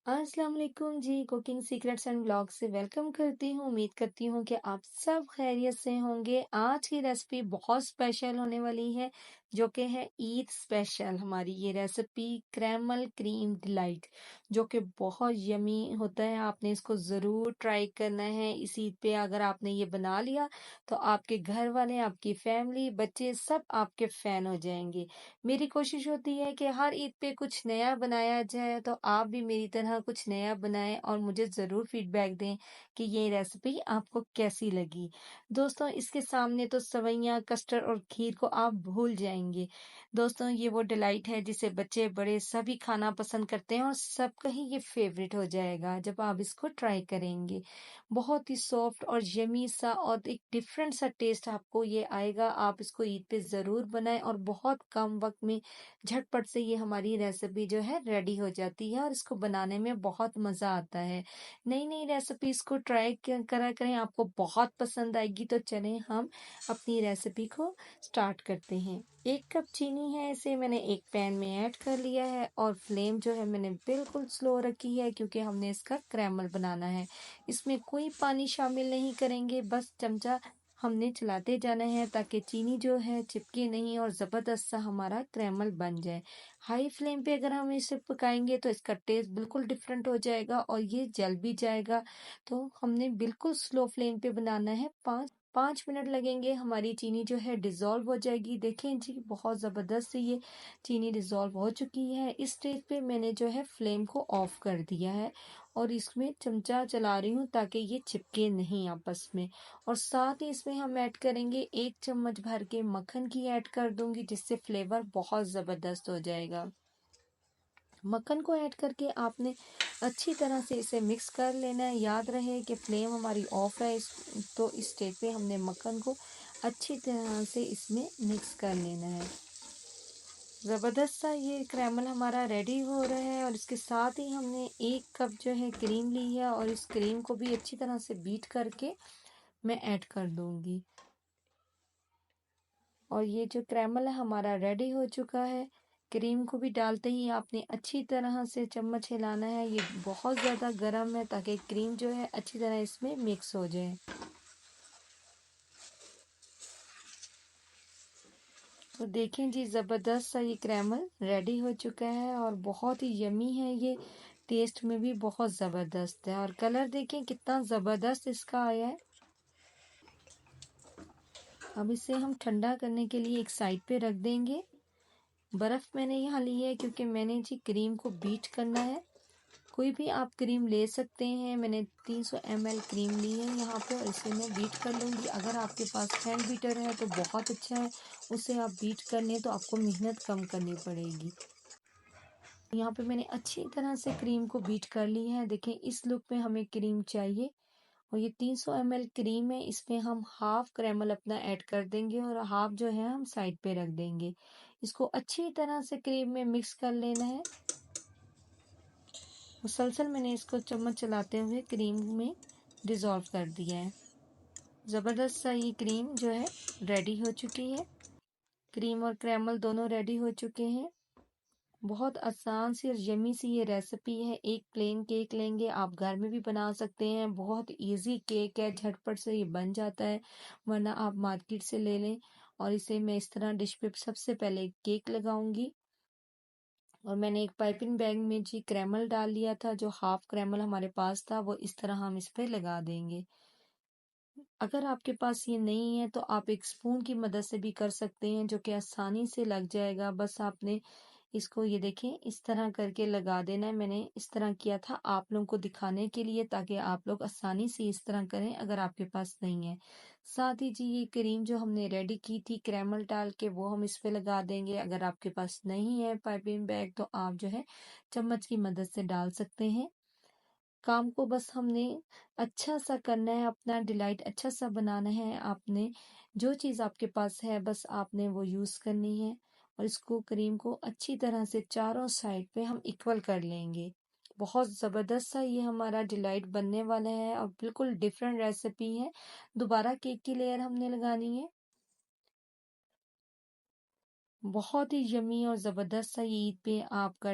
अस्सलाम वालेकुम जी। Cooking secrets and vlog से वेलकम करती हूँ। उम्मीद करती हूँ कि आप सब खैरियत से होंगे। आज की रेसिपी बहुत स्पेशल होने वाली है, जो कि है ईद स्पेशल। हमारी ये रेसिपी क्रैमल क्रीम डिलाइट, जो कि बहुत यमी होता है। आपने इसको ज़रूर ट्राई करना है इस ईद पे। अगर आपने ये बना लिया तो आपके घर वाले, आपकी फैमिली, बच्चे सब आपके फ़ैन हो जाएंगे। मेरी कोशिश होती है कि हर ईद पे कुछ नया बनाया जाए, तो आप भी मेरी तरह कुछ नया बनाएं और मुझे ज़रूर फीडबैक दें कि ये रेसिपी आपको कैसी लगी। दोस्तों, इसके सामने तो सवैयाँ, कस्टर्ड और खीर को आप भूल जाएंगे। दोस्तों, ये वो डिलाइट है जिसे बच्चे बड़े सभी खाना पसंद करते हैं और सबका ही ये फेवरेट हो जाएगा जब आप इसको ट्राई करेंगे। बहुत ही सॉफ्ट और यमी सा और एक डिफरेंट सा टेस्ट आपको ये आएगा। आप इसको ईद पे ज़रूर बनाएं और बहुत कम वक्त में झटपट से ये हमारी रेसिपी जो है रेडी हो जाती है और इसको बनाने में बहुत मज़ा आता है। नई नई रेसिपीज को ट्राई करा करें, आपको बहुत पसंद आएगी। तो चलें हम अपनी रेसिपी को स्टार्ट करते हैं। 1 कप चीनी है, इसे मैंने एक पैन में ऐड कर लिया है और फ्लेम जो है मैंने बिल्कुल स्लो रखी है, क्योंकि हमने इसका क्रैमल बनाना है। इसमें कोई पानी शामिल नहीं करेंगे, बस चमचा हमने चलाते जाना है ताकि चीनी जो है चिपके नहीं और ज़बरदस्त सा हमारा क्रैमल बन जाए। हाई फ्लेम पे अगर हम इसे पकाएंगे तो इसका टेस्ट बिल्कुल डिफरेंट हो जाएगा और ये जल भी जाएगा। तो हमने बिल्कुल स्लो फ्लेम पे बनाना है। 5 मिनट लगेंगे, हमारी चीनी जो है डिज़ोल्व हो जाएगी। देखें जी, बहुत ज़बरदस्त से ये चीनी डिज़ोल्व हो चुकी है। इस स्टेज पे मैंने जो है फ्लेम को ऑफ कर दिया है और इसमें चमचा चला रही हूँ ताकि ये चिपके नहीं आपस में। और साथ ही इसमें हम ऐड करेंगे 1 चम्मच भर के मक्खन की ऐड कर दूंगी, जिससे फ्लेवर बहुत ज़बरदस्त हो जाएगा। मक्खन को ऐड करके आपने अच्छी तरह से इसे मिक्स कर लेना है। याद रहे कि फ्लेम हमारी ऑफ है, तो इस स्टेज पे हमने मक्खन को अच्छी तरह से इसमें मिक्स कर लेना है। ज़बरदस्त सा ये क्रैमल हमारा रेडी हो रहा है और इसके साथ ही हमने 1 कप जो है क्रीम ली है और इस क्रीम को भी अच्छी तरह से बीट करके मैं ऐड कर दूंगी। और ये जो क्रैमल है हमारा रेडी हो चुका है। क्रीम को भी डालते ही आपने अच्छी तरह से चम्मच हिलाना है। ये बहुत ज़्यादा गर्म है ताकि क्रीम जो है अच्छी तरह इसमें मिक्स हो जाए। तो देखें जी, ज़बरदस्त सा ये क्रैमल रेडी हो चुका है और बहुत ही यमी है ये। टेस्ट में भी बहुत ज़बरदस्त है और कलर देखें कितना ज़बरदस्त इसका आया है। अब इसे हम ठंडा करने के लिए एक साइड पे रख देंगे। बर्फ़ मैंने यहाँ ली है क्योंकि मैंने जी क्रीम को बीट करना है। कोई भी आप क्रीम ले सकते हैं। मैंने 300 ml क्रीम ली है यहाँ पे और इसे मैं बीट कर लूँगी। अगर आपके पास हैंड बीटर है तो बहुत अच्छा है, उसे आप बीट कर लें तो आपको मेहनत कम करनी पड़ेगी। यहाँ पे मैंने अच्छी तरह से क्रीम को बीट कर ली है। देखें, इस लुक में हमें क्रीम चाहिए और ये 300 ml क्रीम है। इसमें हम हाफ क्रैमल अपना ऐड कर देंगे और हाफ जो है हम साइड पे रख देंगे। इसको अच्छी तरह से क्रीम में मिक्स कर लेना है। मुसलसल मैंने इसको चम्मच चलाते हुए क्रीम में डिज़ोल्व कर दिया है। ज़बरदस्त सा ये क्रीम जो है रेडी हो चुकी है। क्रीम और क्रैमल दोनों रेडी हो चुके हैं। बहुत आसान सी और यमी सी ये रेसिपी है। एक प्लेन केक लेंगे, आप घर में भी बना सकते हैं। बहुत इजी केक है, झटपट से ये बन जाता है। वरना आप मार्केट से ले लें। और इसे मैं इस तरह डिश पे सबसे पहले केक लगाऊंगी और मैंने एक पाइपिंग बैग में जी क्रैमल डाल लिया था। जो हाफ क्रैमल हमारे पास था वो इस तरह हम इस पे लगा देंगे। अगर आपके पास ये नहीं है तो आप एक स्पून की मदद से भी कर सकते हैं, जो कि आसानी से लग जाएगा। बस आपने इसको ये देखें इस तरह करके लगा देना है। मैंने इस तरह किया था आप लोगों को दिखाने के लिए, ताकि आप लोग आसानी से इस तरह करें अगर आपके पास नहीं है। साथ ही जी ये क्रीम जो हमने रेडी की थी क्रैमल डाल के, वो हम इस पे लगा देंगे। अगर आपके पास नहीं है पाइपिंग बैग तो आप जो है चम्मच की मदद से डाल सकते हैं। काम को बस हमने अच्छा सा करना है, अपना डिलाइट अच्छा सा बनाना है। आपने जो चीज़ आपके पास है बस आपने वो यूज़ करनी है और इसको क्रीम को अच्छी तरह से चारों साइड पे हम इक्वल कर लेंगे। बहुत ज़बरदस्त सा ये हमारा डिलाइट बनने वाला है और बिल्कुल डिफरेंट रेसिपी है। दोबारा केक की लेयर हमने लगानी है। बहुत ही यमी और ज़बरदस्त सा ये ईद पे आपका